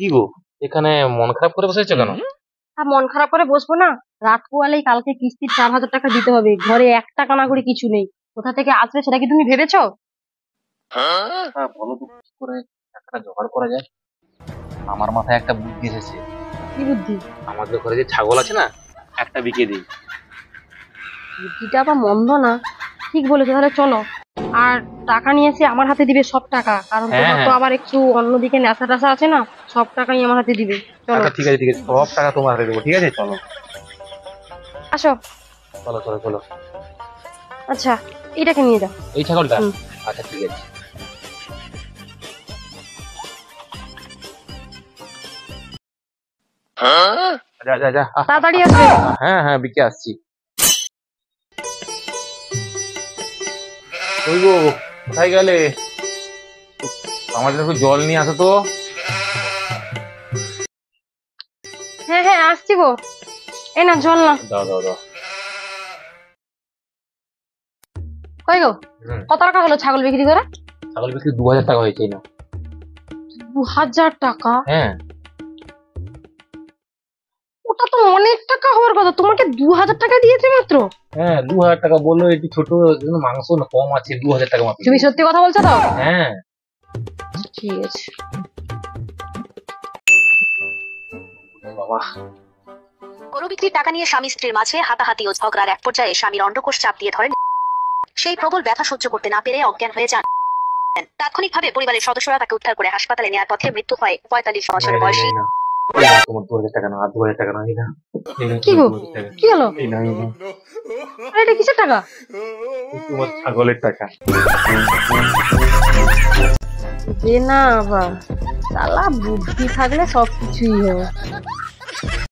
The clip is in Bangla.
কি গো, এখানে মন খারাপ করে বসেছো কেন? আর মন খারাপ করে বসবো না? রাত পোয়ালেই কালকে কিস্তির 4,000 টাকা দিতে হবে, ঘরে 1 টাকা না করে কিছু নেই। কোথা থেকে আসবে সেটা কি তুমি ভেবেছো? বলো তো কি করে টাকাটা জোগাড় করা যায়। আমার মাথায় একটা বুদ্ধি এসেছে। কি বুদ্ধি? আমাদের ঘরে যে ছাগল আছে না, একটা বিকে দিই। বুদ্ধিটা আবার মন্দ না, ঠিক বলেছো। তাহলে চলো। আর টাকা নিয়ে এসে আমার হাতে দিবে সব টাকা, কারণ হ্যাঁ, তোমার তো হ্যাঁ। আবার একটু অন্যদিকে নেশা টেশা আছে না, সব টাকাই আমার হাতে দিবে। চলো। আচ্ছা ঠিক আছে, ঠিক আছে, সব টাকা তোমার হাতে দেবো। ঠিক আছে, চলো আসো। চলো চলো চলো। আচ্ছা, এটাকে নিয়ে যাও। এই ছাগলটা? হুম। আচ্ছা ঠিক আছে। যা যা যা, তাড়াতাড়ি আসবে। হ্যাঁ হ্যাঁ, বিকে আসছি। ওই গো, কোথায় গেলে? আমার জন্য একটু জল নিয়ে আসো তো। হ্যাঁ হ্যাঁ, আসছি গো। এই না জল না। দাও দাও দাও। কই গো? হুম। কত টাকা হলো ছাগল বিক্রি করে? ছাগল বিক্রি 2,000 টাকা হয়েছে না? 2,000 টাকা? হ্যাঁ। ওটা তো অনেক টাকা হওয়ার কথা, তোমাকে 2,000 টাকা দিয়েছে মাত্র? হ্যাঁ, 2,000 টাকা বললো। একটু ছোট জন্য মাংস না কম আছে, 2,000 টাকা মাত্র। তুমি সত্যি কথা বলছো তো? হ্যাঁ। ঠিক আছে। বাবা। গরু বিক্রির টাকা নিয়ে স্বামী স্ত্রীর মাঝে হাতাহাতি ও ঝগড়ার এক পর্যায়ে স্বামীর অন্ডকোষ চাপ দিয়ে ধরেন। সেই প্রবল ব্যথা সহ্য করতে না পেরে অজ্ঞান হয়ে যান। তাৎক্ষণিকভাবে পরিবারের সদস্যরা তাকে উদ্ধার করে হাসপাতালে নেওয়ার পথে মৃত্যু হয় 45 বছর বয়সী। তোমার 2,000 টাকা না, আর 2,000 টাকা না, এই না। কি গো? কি হলো? এই না, এই না। আরে এটা কিসের টাকা? তোমার ছাগলের টাকা। যে না আবার, শালা বুদ্ধি থাকলে সবকিছুই হয়।